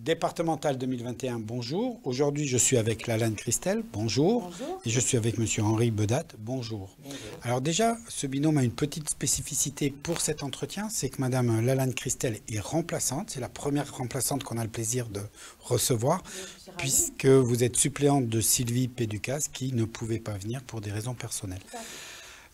Départemental 2021, bonjour. Aujourd'hui, je suis avec Lalanne Christelle, bonjour. Bonjour. Et je suis avec Monsieur Henri Bedat, bonjour. Bonjour. Alors déjà, ce binôme a une petite spécificité pour cet entretien, c'est que Madame Lalanne Christelle est remplaçante. C'est la première remplaçante qu'on a le plaisir de recevoir, puisque vous êtes suppléante de Sylvie Péducas, qui ne pouvait pas venir pour des raisons personnelles.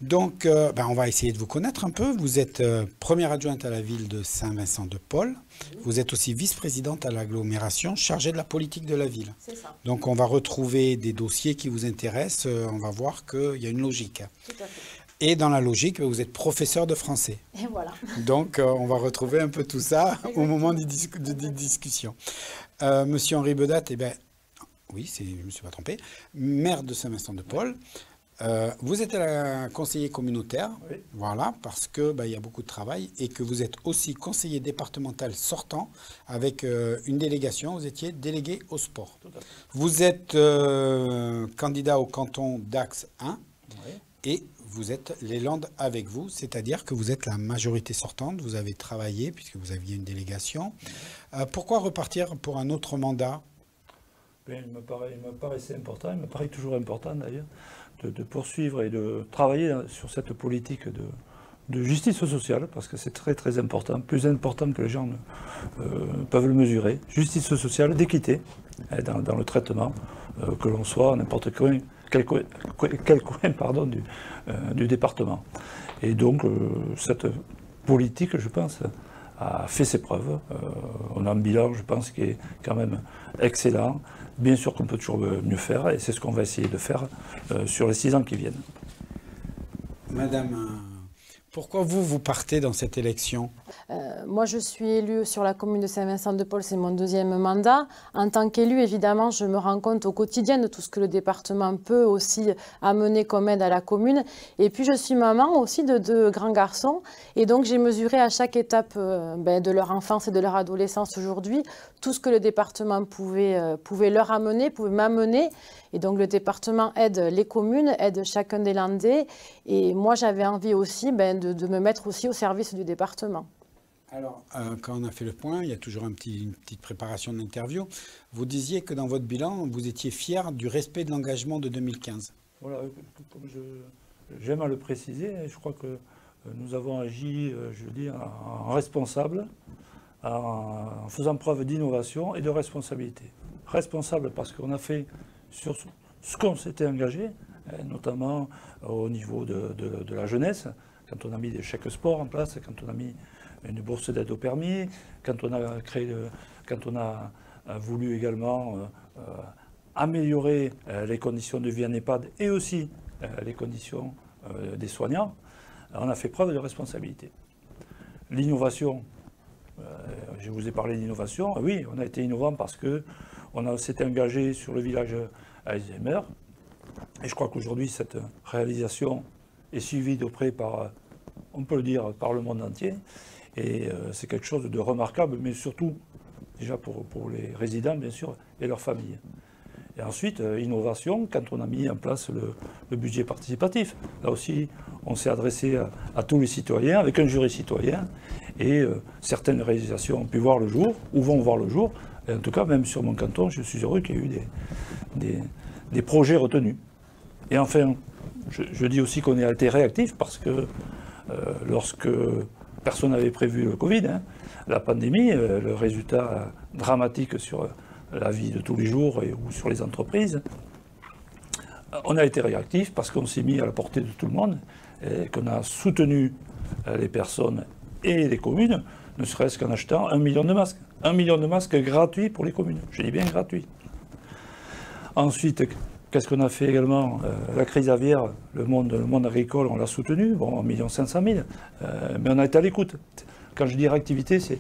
Donc, on va essayer de vous connaître un peu. Vous êtes première adjointe à la ville de Saint-Vincent-de-Paul. Vous êtes aussi vice-présidente à l'agglomération, chargée de la politique de la ville. C'est ça. Donc, on va retrouver des dossiers qui vous intéressent. On va voir qu'il y a une logique. Tout à fait. Et dans la logique, vous êtes professeur de français. Et voilà. Donc, on va retrouver un peu tout ça au moment des discussions. Monsieur Henri Bedat, oui, je ne me suis pas trompé, maire de Saint-Vincent-de-Paul. Vous êtes conseiller communautaire, oui. Voilà, parce que il y a beaucoup de travail et que vous êtes aussi conseiller départemental sortant avec une délégation. Vous étiez délégué au sport. Vous êtes candidat au canton d'Axe 1 oui. Et vous êtes les Landes avec vous, c'est-à-dire que vous êtes la majorité sortante. Vous avez travaillé puisque vous aviez une délégation. Pourquoi repartir pour un autre mandat? Il me paraissait important, il me paraît toujours important d'ailleurs, de poursuivre et de travailler sur cette politique de justice sociale, parce que c'est très très important, plus important que les gens peuvent le mesurer. Justice sociale, d'équité dans le traitement, que l'on soit à n'importe quel coin du département. Et donc cette politique, je pense, a fait ses preuves. On a un bilan, je pense, qui est quand même excellent. Bien sûr qu'on peut toujours mieux faire, et c'est ce qu'on va essayer de faire sur les 6 ans qui viennent. Madame, pourquoi vous partez dans cette élection? Moi, je suis élue sur la commune de Saint-Vincent-de-Paul, c'est mon 2e mandat. En tant qu'élue, évidemment, je me rends compte au quotidien de tout ce que le département peut aussi amener comme aide à la commune. Et puis, je suis maman aussi de 2 grands garçons. Et donc, j'ai mesuré à chaque étape de leur enfance et de leur adolescence aujourd'hui tout ce que le département pouvait leur amener, pouvait m'amener. Et donc, le département aide les communes, aide chacun des Landais. Et moi, j'avais envie aussi de me mettre aussi au service du département. Alors, quand on a fait le point, il y a toujours une petite préparation de l'interview. Vous disiez que dans votre bilan, vous étiez fier du respect de l'engagement de 2015. Voilà, comme j'aime à le préciser, je crois que nous avons agi, je veux dire, en responsable, en faisant preuve d'innovation et de responsabilité. Responsable parce qu'on a fait sur ce qu'on s'était engagé, notamment au niveau de la jeunesse, quand on a mis des chèques sport en place, quand on a mis une bourse d'aide au permis, quand on a voulu également améliorer les conditions de vie en EHPAD et aussi les conditions des soignants, on a fait preuve de responsabilité. L'innovation, je vous ai parlé d'innovation, oui, on a été innovant parce qu'on s'était engagé sur le village Alzheimer, et je crois qu'aujourd'hui cette réalisation est suivie de près par, on peut le dire, par le monde entier. Et c'est quelque chose de remarquable, mais surtout, déjà pour les résidents, bien sûr, et leurs familles. Et ensuite, innovation, quand on a mis en place le budget participatif. Là aussi, on s'est adressé à tous les citoyens, avec un jury citoyen, et certaines réalisations ont pu voir le jour, ou vont voir le jour. Et en tout cas, même sur mon canton, je suis heureux qu'il y ait eu des projets retenus. Et enfin, je dis aussi qu'on a été réactif, parce que lorsque personne n'avait prévu le Covid, la pandémie, le résultat dramatique sur la vie de tous les jours ou sur les entreprises. On a été réactif parce qu'on s'est mis à la portée de tout le monde et qu'on a soutenu les personnes et les communes, ne serait-ce qu'en achetant 1 million de masques. 1 million de masques gratuits pour les communes. Je dis bien gratuits. Ensuite, qu'est-ce qu'on a fait également? La crise aviaire, le monde agricole, on l'a soutenu, bon, 1 500 000, mais on a été à l'écoute. Quand je dis réactivité, c'est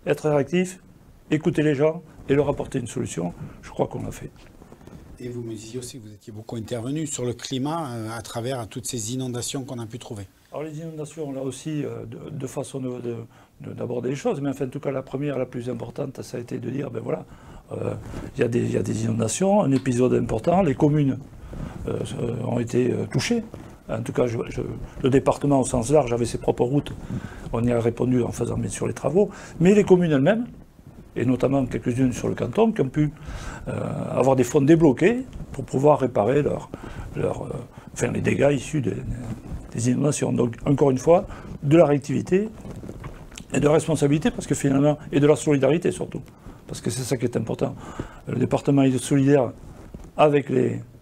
être réactif, écouter les gens et leur apporter une solution. Je crois qu'on l'a fait. Et vous me disiez aussi que vous étiez beaucoup intervenu sur le climat à travers toutes ces inondations qu'on a pu trouver. Alors les inondations, là aussi, deux façons d'aborder les choses, mais enfin, en tout cas, la première, la plus importante, ça a été de dire, ben voilà, il y a des inondations, un épisode important, les communes ont été touchées. En tout cas, le département au sens large avait ses propres routes, on y a répondu en faisant bien sûr les travaux, mais les communes elles-mêmes, et notamment quelques-unes sur le canton, qui ont pu avoir des fonds débloqués pour pouvoir réparer les dégâts issus des inondations. Donc, encore une fois, de la réactivité et de la responsabilité, parce que finalement, et de la solidarité surtout, parce que c'est ça qui est important. Le département est solidaire avec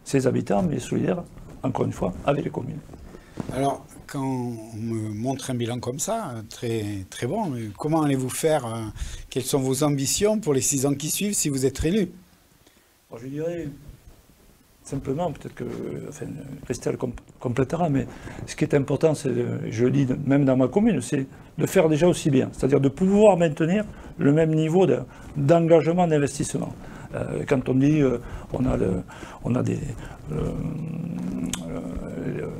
ses habitants, mais solidaire, encore une fois, avec les communes. Alors, quand on me montre un bilan comme ça, très, très bon, comment allez-vous faire quelles sont vos ambitions pour les 6 ans qui suivent si vous êtes élu? Je dirais simplement, peut-être que Christelle complétera, mais ce qui est important, c'est, je le dis même dans ma commune, c'est de faire déjà aussi bien, c'est-à-dire de pouvoir maintenir le même niveau d'engagement, d'investissement. Quand on dit on a des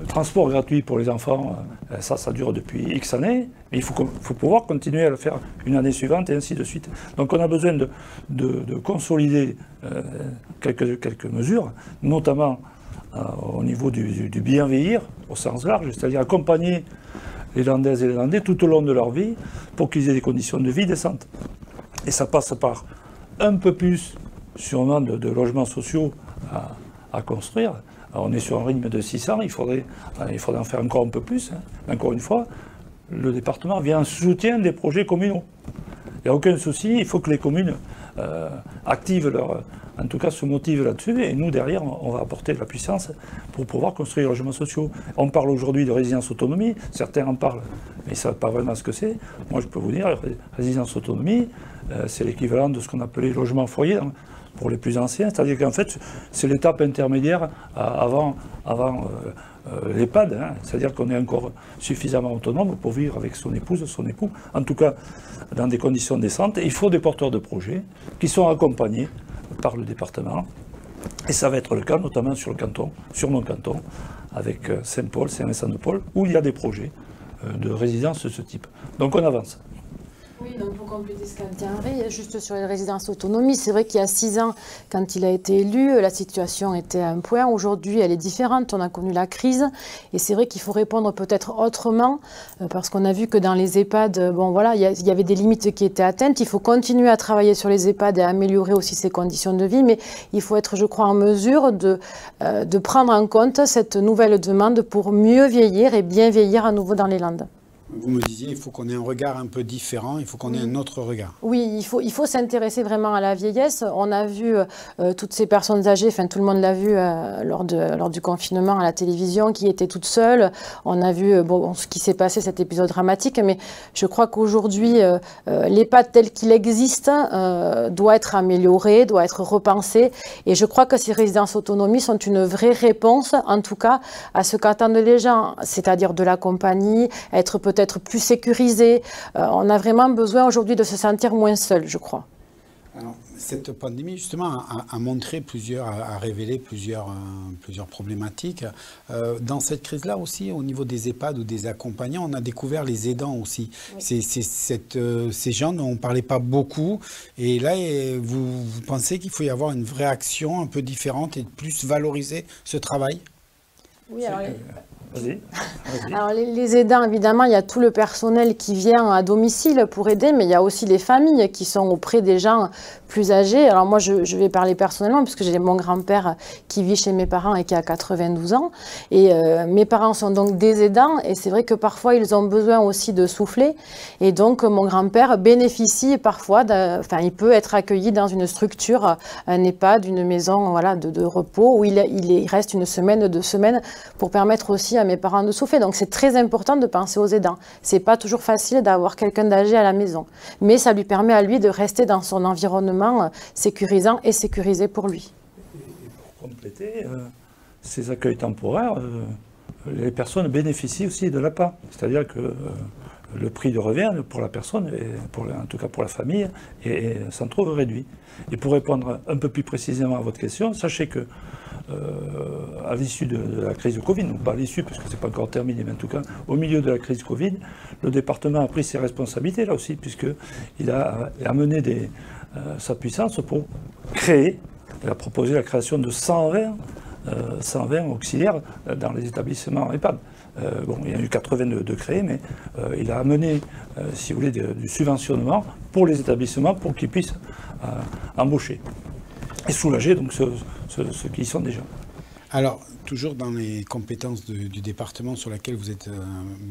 transports gratuits pour les enfants, ça dure depuis X années, mais il faut pouvoir continuer à le faire une année suivante et ainsi de suite. Donc on a besoin de consolider quelques mesures, notamment au niveau du bien vieillir au sens large, c'est-à-dire accompagner les Landaises et les Landais tout au long de leur vie pour qu'ils aient des conditions de vie décentes. Et ça passe par un peu plus sûrement de logements sociaux à construire. Alors on est sur un rythme de 600, il faudrait en faire encore un peu plus. Encore une fois, le département vient en soutien des projets communaux. Il n'y a aucun souci, il faut que les communes activent en tout cas se motivent là-dessus, et nous derrière on va apporter de la puissance pour pouvoir construire les logements sociaux. On parle aujourd'hui de résidence autonomie, certains en parlent, mais ils ne savent pas vraiment ce que c'est. Moi je peux vous dire, résidence autonomie, c'est l'équivalent de ce qu'on appelait logement foyer pour les plus anciens, c'est-à-dire qu'en fait c'est l'étape intermédiaire avant l'EHPAD, c'est-à-dire qu'on est encore suffisamment autonome pour vivre avec son épouse, son époux, en tout cas dans des conditions décentes. Et il faut des porteurs de projets qui sont accompagnés par le département, et ça va être le cas notamment sur mon canton, avec Saint-Paul, Saint-Vincent-de-Paul, où il y a des projets de résidence de ce type. Donc on avance. Oui, donc pour compléter ce qu'a dit Henri, juste sur les résidences autonomie, c'est vrai qu'il y a 6 ans, quand il a été élu, la situation était à un point. Aujourd'hui, elle est différente, on a connu la crise, et c'est vrai qu'il faut répondre peut-être autrement, parce qu'on a vu que dans les EHPAD, bon voilà, il y avait des limites qui étaient atteintes. Il faut continuer à travailler sur les EHPAD et à améliorer aussi ses conditions de vie, mais il faut être, je crois, en mesure de prendre en compte cette nouvelle demande pour mieux vieillir et bien vieillir à nouveau dans les Landes. Vous me disiez, il faut qu'on ait un regard un peu différent, il faut qu'on ait un autre regard. Oui, il faut s'intéresser vraiment à la vieillesse. On a vu toutes ces personnes âgées, enfin tout le monde l'a vu lors du confinement à la télévision, qui étaient toutes seules. On a vu ce qui s'est passé, cet épisode dramatique, mais je crois qu'aujourd'hui, l'EHPAD tel qu'il existe doit être amélioré, doit être repensé. Et je crois que ces résidences autonomie sont une vraie réponse, en tout cas, à ce qu'attendent les gens, c'est-à-dire de la compagnie, être peut-être plus sécurisé. On a vraiment besoin aujourd'hui de se sentir moins seul, je crois. Alors, cette pandémie, justement, a montré a révélé plusieurs problématiques. Dans cette crise-là aussi, au niveau des EHPAD ou des accompagnants, on a découvert les aidants aussi. Oui. Ces gens dont on ne parlait pas beaucoup. Et là, vous pensez qu'il faut y avoir une vraie action un peu différente et plus valoriser ce travail? Oui, alors... Vas-y. Alors les aidants, évidemment, il y a tout le personnel qui vient à domicile pour aider, mais il y a aussi les familles qui sont auprès des gens plus âgés. Alors moi, je vais parler personnellement, puisque j'ai mon grand-père qui vit chez mes parents et qui a 92 ans. Et mes parents sont donc des aidants, et c'est vrai que parfois, ils ont besoin aussi de souffler. Et donc, mon grand-père bénéficie parfois, il peut être accueilli dans une structure, un EHPAD, une maison voilà, de repos, où il reste une semaine, 2 semaines, pour permettre aussi à mes parents de souffler. Donc c'est très important de penser aux aidants. C'est pas toujours facile d'avoir quelqu'un d'âgé à la maison, mais ça lui permet à lui de rester dans son environnement sécurisant et sécurisé pour lui. Et pour compléter, ces accueils temporaires, les personnes bénéficient aussi de l'APA. C'est-à-dire que le prix de revient pour la personne, et en tout cas pour la famille, s'en trouve réduit. Et pour répondre un peu plus précisément à votre question, sachez que à l'issue de la crise de Covid, non pas à l'issue parce que c'est pas encore terminé, mais en tout cas au milieu de la crise Covid, le département a pris ses responsabilités là aussi, puisqu'il a amené sa puissance pour créer, il a proposé la création de 120 auxiliaires dans les établissements EHPAD. Il y en a eu 82 de créés, mais il a amené, si vous voulez, du subventionnement pour les établissements pour qu'ils puissent embaucher et soulager donc ceux qui y sont déjà. Alors, toujours dans les compétences du département sur lesquelles vous êtes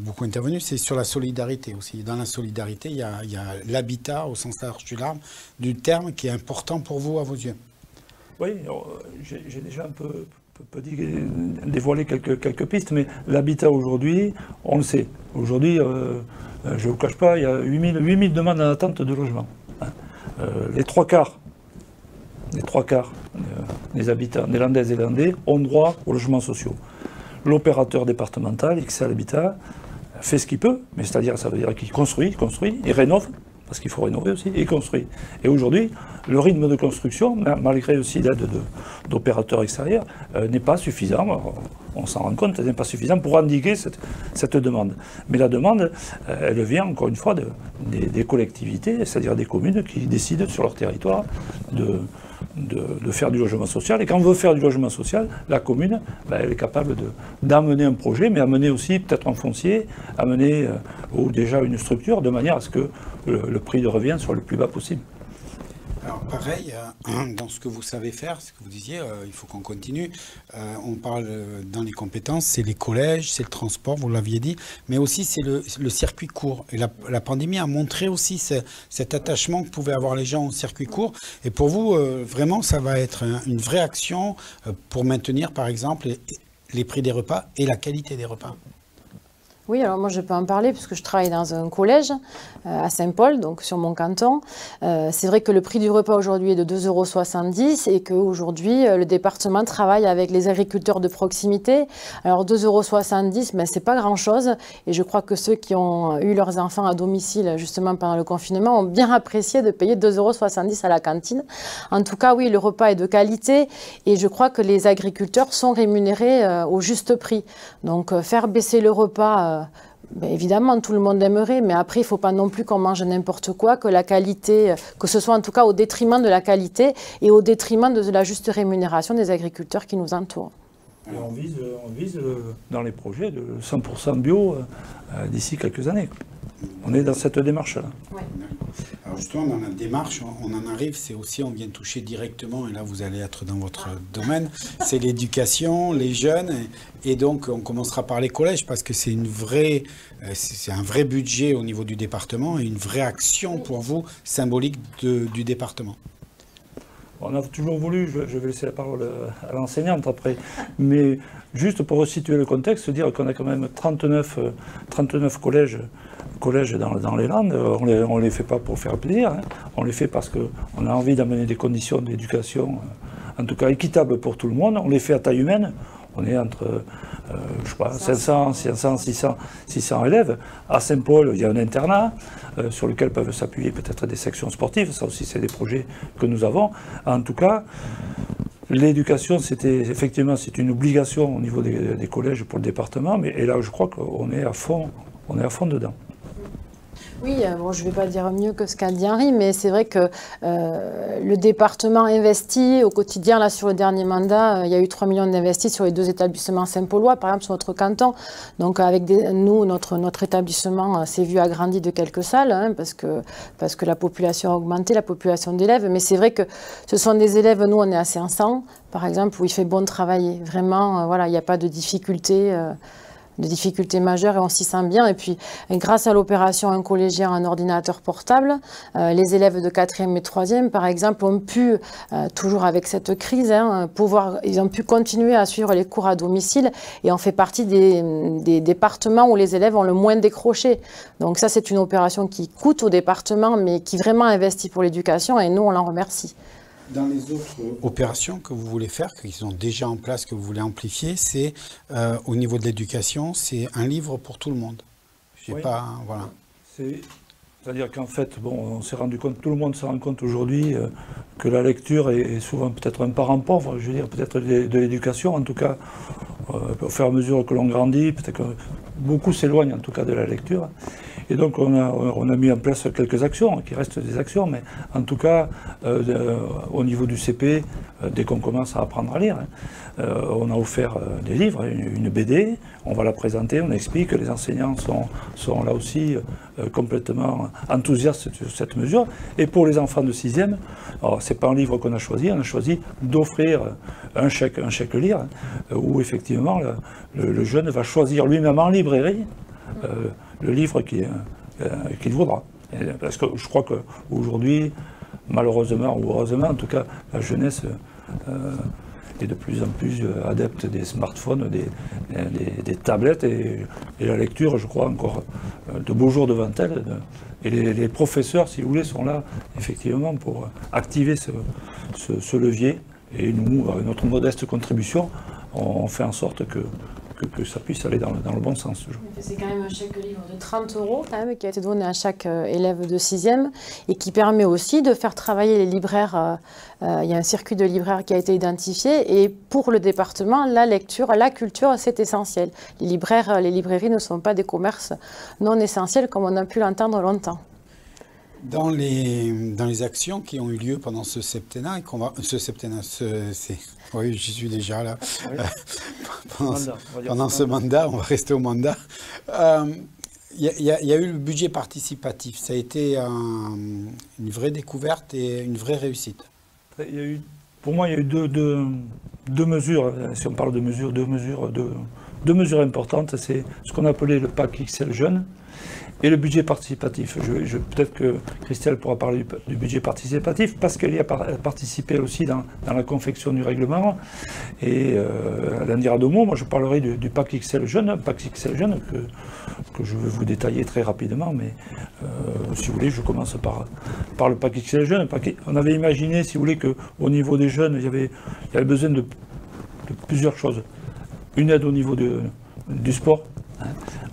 beaucoup intervenu, c'est sur la solidarité aussi. Dans la solidarité, il y a l'habitat au sens large du terme qui est important pour vous à vos yeux. Oui, j'ai déjà un peu dévoilé quelques pistes, mais l'habitat aujourd'hui, on le sait. Aujourd'hui, je ne vous cache pas, il y a 8000 demandes en attente de logement. Les trois quarts des habitants néerlandaises et néerlandais ont droit aux logements sociaux. L'opérateur départemental, XL Habitat, fait ce qu'il peut, mais c'est-à-dire, ça veut dire qu'il construit, il rénove, parce qu'il faut rénover aussi, et construit. Et aujourd'hui, le rythme de construction, malgré aussi l'aide d'opérateurs extérieurs, n'est pas suffisant, on s'en rend compte, n'est pas suffisant pour endiguer cette demande. Mais la demande, elle vient encore une fois des collectivités, c'est-à-dire des communes qui décident sur leur territoire de faire du logement social. Et quand on veut faire du logement social, la commune, elle est capable d'amener un projet, mais amener aussi peut-être un foncier, amener ou déjà une structure, de manière à ce que le prix de revient soit le plus bas possible. Alors pareil, dans ce que vous savez faire, ce que vous disiez, il faut qu'on continue. On parle dans les compétences, c'est les collèges, c'est le transport, vous l'aviez dit, mais aussi c'est le circuit court. Et la pandémie a montré aussi cet attachement que pouvaient avoir les gens au circuit court. Et pour vous, vraiment, ça va être une vraie action pour maintenir, par exemple, les prix des repas et la qualité des repas. Oui, alors moi je peux en parler puisque je travaille dans un collège à Saint-Paul, donc sur mon canton. C'est vrai que le prix du repas aujourd'hui est de 2,70 € et qu'aujourd'hui le département travaille avec les agriculteurs de proximité. Alors 2,70 €, ben, c'est pas grand-chose et je crois que ceux qui ont eu leurs enfants à domicile justement pendant le confinement ont bien apprécié de payer 2,70 € à la cantine. En tout cas, oui, le repas est de qualité et je crois que les agriculteurs sont rémunérés au juste prix. Donc faire baisser le repas, ben évidemment, tout le monde aimerait, mais après, il ne faut pas non plus qu'on mange n'importe quoi, que la qualité, que ce soit en tout cas au détriment de la qualité et au détriment de la juste rémunération des agriculteurs qui nous entourent. Et on vise dans les projets de 100% bio d'ici quelques années. On est dans cette démarche-là. Ouais. Alors justement, dans la démarche, on en arrive, c'est aussi, on vient toucher directement, et là vous allez être dans votre domaine, c'est l'éducation, les jeunes, et donc on commencera par les collèges, parce que c'est un vrai budget au niveau du département, et une vraie action pour vous, symbolique du département. On a toujours voulu, je vais laisser la parole à l'enseignante après, mais juste pour resituer le contexte, dire qu'on a quand même 39 collèges dans les Landes. On ne les fait pas pour faire plaisir, hein. On les fait parce qu'on a envie d'amener des conditions d'éducation, en tout cas équitables pour tout le monde. On les fait à taille humaine. On est entre, je sais pas, 500, 600 élèves. À Saint-Paul, il y a un internat sur lequel peuvent s'appuyer peut-être des sections sportives. Ça aussi, c'est des projets que nous avons. En tout cas, l'éducation, effectivement, c'est une obligation au niveau des collèges pour le département. Et là, je crois qu'on est à fond dedans. Oui, bon, je ne vais pas dire mieux que ce qu'a dit Henri, mais c'est vrai que le département investit au quotidien. Là, sur le dernier mandat, il y a eu 3 millions d'investis sur les 2 établissements saint-paulois, par exemple sur notre canton. Donc avec nous, notre établissement s'est vu agrandi de quelques salles, hein, parce que la population a augmenté, la population d'élèves. Mais c'est vrai que ce sont des élèves, nous on est à 500, par exemple, où il fait bon de travailler. Vraiment, voilà, il n'y a pas de difficultés majeures et on s'y sent bien. Et puis, grâce à l'opération Un collégien, un ordinateur portable, les élèves de 4e et 3e, par exemple, ont pu, toujours avec cette crise, hein, ils ont pu continuer à suivre les cours à domicile et on fait partie des départements où les élèves ont le moins décroché. Donc ça, c'est une opération qui coûte au département, mais qui vraiment investit pour l'éducation et nous, on l'en remercie. Dans les autres opérations que vous voulez faire, qui sont déjà en place, que vous voulez amplifier, c'est au niveau de l'éducation, c'est un livre pour tout le monde. Oui. Voilà. C'est-à-dire qu'en fait, bon, on s'est rendu compte, tout le monde se rend compte aujourd'hui que la lecture est souvent peut-être un parent pauvre, je veux dire, peut-être de l'éducation, en tout cas, au fur et à mesure que l'on grandit, peut-être que beaucoup s'éloignent en tout cas de la lecture. Et donc on a mis en place quelques actions, qui restent des actions, mais en tout cas, au niveau du CP, dès qu'on commence à apprendre à lire, on a offert des livres, une BD, on va la présenter, on explique, les enseignants sont là aussi complètement enthousiastes sur cette mesure. Et pour les enfants de 6e, ce n'est pas un livre qu'on a choisi, on a choisi d'offrir un chèque lire, où effectivement le jeune va choisir lui-même en librairie le livre qu'il voudra. Parce que je crois qu'aujourd'hui, malheureusement ou heureusement, en tout cas, la jeunesse est de plus en plus adepte des smartphones, des tablettes, et la lecture, je crois, encore de beaux jours devant elle. Et les professeurs, si vous voulez, sont là, effectivement, pour activer ce levier. Et nous, avec notre modeste contribution, on fait en sorte que ça puisse aller dans le bon sens toujours. C'est quand même un chèque livre de 30 € quand même, qui a été donné à chaque élève de 6e et qui permet aussi de faire travailler les libraires. Il y a un circuit de libraires qui a été identifié et pour le département, la lecture, la culture, c'est essentiel. Les librairies ne sont pas des commerces non essentiels comme on a pu l'entendre longtemps. Dans les actions qui ont eu lieu pendant ce septennat, oui, j'y suis déjà là. Oui. Pendant ce mandat, on va rester au mandat. Il y a eu le budget participatif. Ça a été une vraie découverte et une vraie réussite. Pour moi, il y a eu deux mesures. Si on parle de mesures, deux mesures importantes. C'est ce qu'on appelait le PAC XL Jeune et le budget participatif. Peut-être que Christelle pourra parler du budget participatif parce qu'elle y a participé aussi dans la confection du règlement. Et elle en dira deux mots. Moi, je parlerai du PAC XL Jeune, que je vais vous détailler très rapidement. Mais si vous voulez, je commence par le PAC XL Jeune. On avait imaginé, si vous voulez, qu'au niveau des jeunes, il y avait besoin de plusieurs choses. Une aide au niveau du sport.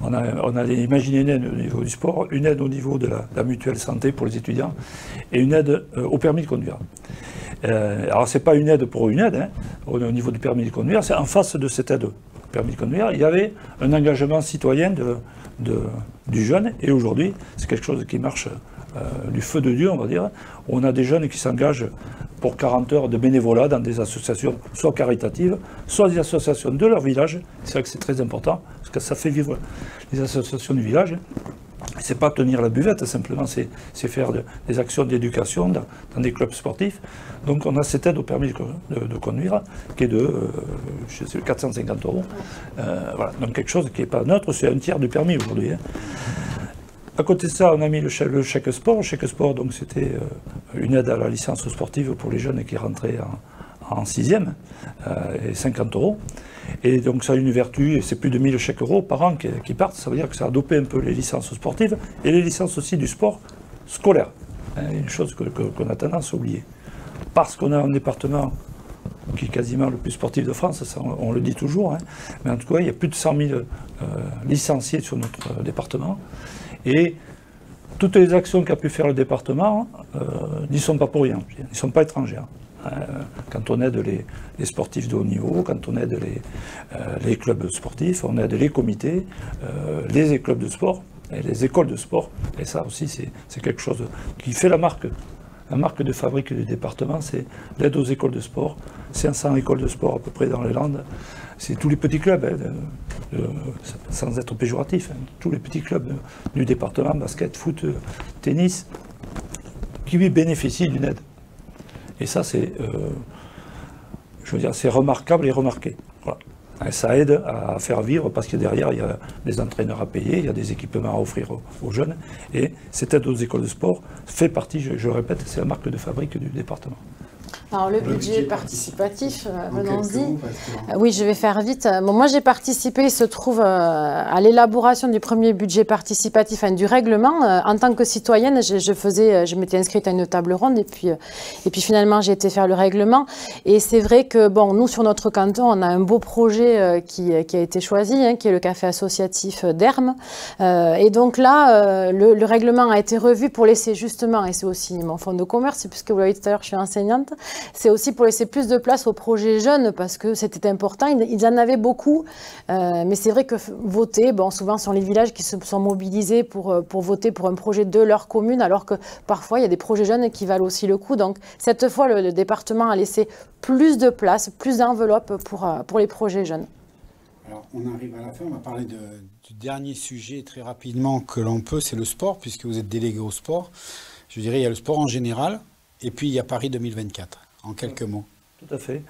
On a imaginé une aide au niveau du sport, une aide au niveau de la mutuelle santé pour les étudiants et une aide au permis de conduire. Alors ce n'est pas une aide pour une aide, au niveau du permis de conduire, c'est en face de cette aide au permis de conduire, il y avait un engagement citoyen du jeune et aujourd'hui c'est quelque chose qui marche du feu de Dieu, on va dire. On a des jeunes qui s'engagent pour 40 heures de bénévolat dans des associations soit caritatives, soit des associations de leur village. C'est vrai que c'est très important, parce que ça fait vivre les associations du village. C'est pas tenir la buvette, simplement, c'est faire des actions d'éducation dans des clubs sportifs. Donc on a cette aide au permis de conduire, qui est de 450 €. Voilà. Donc quelque chose qui n'est pas neutre, c'est un tiers du permis aujourd'hui. À côté de ça, on a mis le chèque sport. Le chèque sport, donc c'était une aide à la licence sportive pour les jeunes qui rentraient en 6e, et 50 €. Et donc ça a une vertu, et c'est plus de 1000 chèques euros par an qui partent. Ça veut dire que ça a dopé un peu les licences sportives et les licences aussi du sport scolaire. Une chose qu'on a tendance à oublier. Parce qu'on a un département qui est quasiment le plus sportif de France, ça, on le dit toujours, mais en tout cas, il y a plus de 100 000 licenciés sur notre département. Et toutes les actions qu'a pu faire le département n'y sont pas pour rien, ils ne sont pas étrangères. Quand on aide les sportifs de haut niveau, quand on aide les clubs sportifs, on aide les comités, les clubs de sport et les écoles de sport. Et ça aussi, c'est quelque chose qui fait la marque de fabrique du département, c'est l'aide aux écoles de sport. 500 écoles de sport à peu près dans les Landes. C'est tous les petits clubs, sans être péjoratif, tous les petits clubs du département, basket, foot, tennis, qui bénéficient d'une aide. Et ça, c'est remarquable et remarqué. Voilà. Et ça aide à faire vivre parce que derrière, il y a des entraîneurs à payer, il y a des équipements à offrir aux jeunes. Et cette aide aux écoles de sport fait partie, je le répète, c'est la marque de fabrique du département. Alors le budget participatif, venons-y. Oui, je vais faire vite. Bon, moi, j'ai participé, il se trouve, à l'élaboration du premier budget participatif, du règlement. En tant que citoyenne, je m'étais inscrite à une table ronde et puis finalement, j'ai été faire le règlement. Et c'est vrai que, bon, nous, sur notre canton, on a un beau projet qui a été choisi, qui est le café associatif d'Hermes. Et donc là, le règlement a été revu pour laisser justement, et c'est aussi mon fonds de commerce, puisque vous l'avez dit tout à l'heure, je suis enseignante, c'est aussi pour laisser plus de place aux projets jeunes, parce que c'était important, ils en avaient beaucoup, mais c'est vrai que voter, bon, souvent ce sont les villages qui se sont mobilisés pour voter pour un projet de leur commune, alors que parfois il y a des projets jeunes qui valent aussi le coup. Donc cette fois, le département a laissé plus de place, plus d'enveloppe pour les projets jeunes. Alors, on arrive à la fin, on va parler du dernier sujet très rapidement que l'on peut, c'est le sport, puisque vous êtes délégué au sport. Je dirais, il y a le sport en général, et puis il y a Paris 2024, en quelques mots. Tout à fait.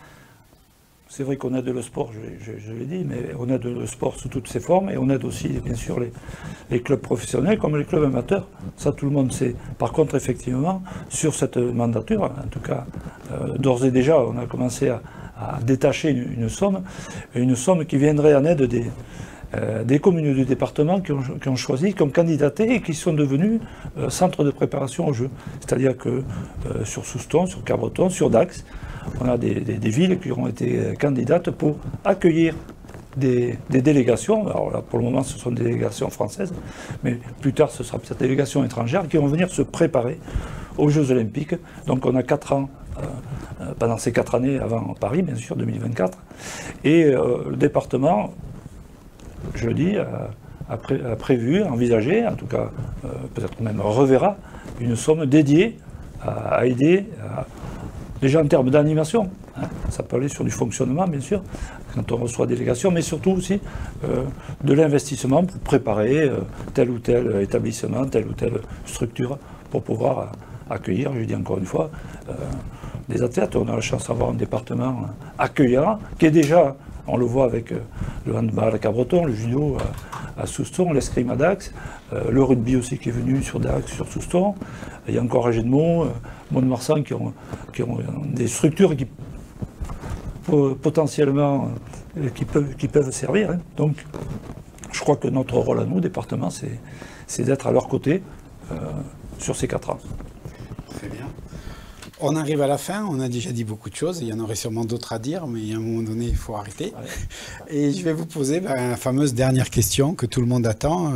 C'est vrai qu'on aide le sport, je l'ai dit, mais on aide le sport sous toutes ses formes, et on aide aussi, bien sûr, les clubs professionnels comme les clubs amateurs. Ça, tout le monde sait. Par contre, effectivement, sur cette mandature, en tout cas, d'ores et déjà, on a commencé à détacher une somme qui viendrait en aide des communes du département qui ont choisi, qui ont candidaté et qui sont devenus centres de préparation aux Jeux. C'est-à-dire que sur Souston, sur Cabreton, sur Dax, on a des villes qui ont été candidates pour accueillir des délégations. Alors là, pour le moment, ce sont des délégations françaises, mais plus tard, ce sera peut-être des délégations étrangères qui vont venir se préparer aux Jeux Olympiques. Donc on a 4 ans, pendant ces 4 années avant Paris, bien sûr, 2024. Et le département, je le dis, a prévu, envisagé, en tout cas peut-être même reverra, une somme dédiée à aider, déjà en termes d'animation, hein, ça peut aller sur du fonctionnement bien sûr, quand on reçoit des délégations, mais surtout aussi de l'investissement pour préparer tel ou tel établissement, telle ou telle structure, pour pouvoir accueillir, je dis encore une fois, des athlètes. On a la chance d'avoir un département accueillant, qui est déjà, on le voit avec le handball à Cabreton, le judo à Souston, l'escrime à Dax, le rugby aussi qui est venu sur Dax, sur Souston. Il y a encore Agenmont, Mont-de-Marsan qui ont des structures qui potentiellement qui peuvent servir. Hein. Donc je crois que notre rôle à nous, département, c'est d'être à leur côté sur ces 4 ans. Très bien. On arrive à la fin, on a déjà dit beaucoup de choses, il y en aurait sûrement d'autres à dire, mais à un moment donné, il faut arrêter. Ouais. Et je vais vous poser la fameuse dernière question que tout le monde attend.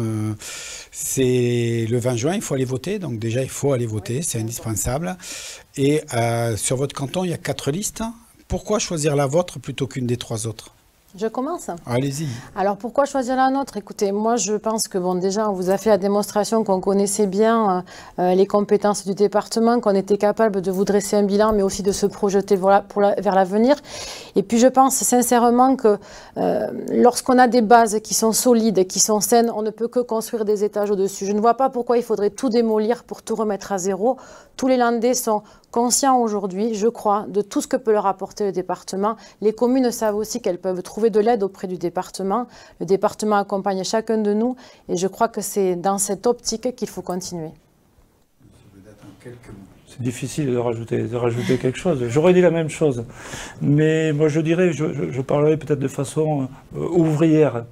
C'est le 20 juin, il faut aller voter, donc déjà il faut aller voter, c'est indispensable. Et sur votre canton, il y a 4 listes. Pourquoi choisir la vôtre plutôt qu'une des 3 autres ? Je commence. Allez-y. Alors pourquoi choisir la nôtre? Écoutez, moi je pense que bon, déjà on vous a fait la démonstration qu'on connaissait bien les compétences du département, qu'on était capable de vous dresser un bilan, mais aussi de se projeter vers l'avenir. Et puis je pense sincèrement que lorsqu'on a des bases qui sont solides, qui sont saines, on ne peut que construire des étages au-dessus. Je ne vois pas pourquoi il faudrait tout démolir pour tout remettre à zéro. Tous les Landais sont conscients aujourd'hui, je crois, de tout ce que peut leur apporter le département. Les communes savent aussi qu'elles peuvent trouver de l'aide auprès du département. Le département accompagne chacun de nous et je crois que c'est dans cette optique qu'il faut continuer. C'est difficile de rajouter quelque chose. J'aurais dit la même chose. Mais moi je dirais, je parlerai peut-être de façon ouvrière.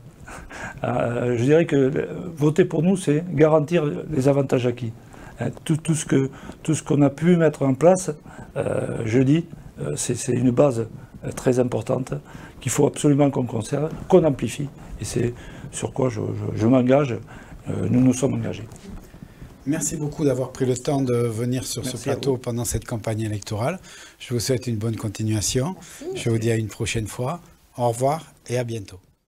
Je dirais que voter pour nous, c'est garantir les avantages acquis. Tout ce qu'on a pu mettre en place, je dis, c'est une base très importante qu'il faut absolument qu'on conserve, qu'on amplifie. Et c'est sur quoi je m'engage, nous nous sommes engagés. Merci beaucoup d'avoir pris le temps de venir sur ce plateau pendant cette campagne électorale. Je vous souhaite une bonne continuation. Merci. Je vous dis à une prochaine fois. Au revoir et à bientôt.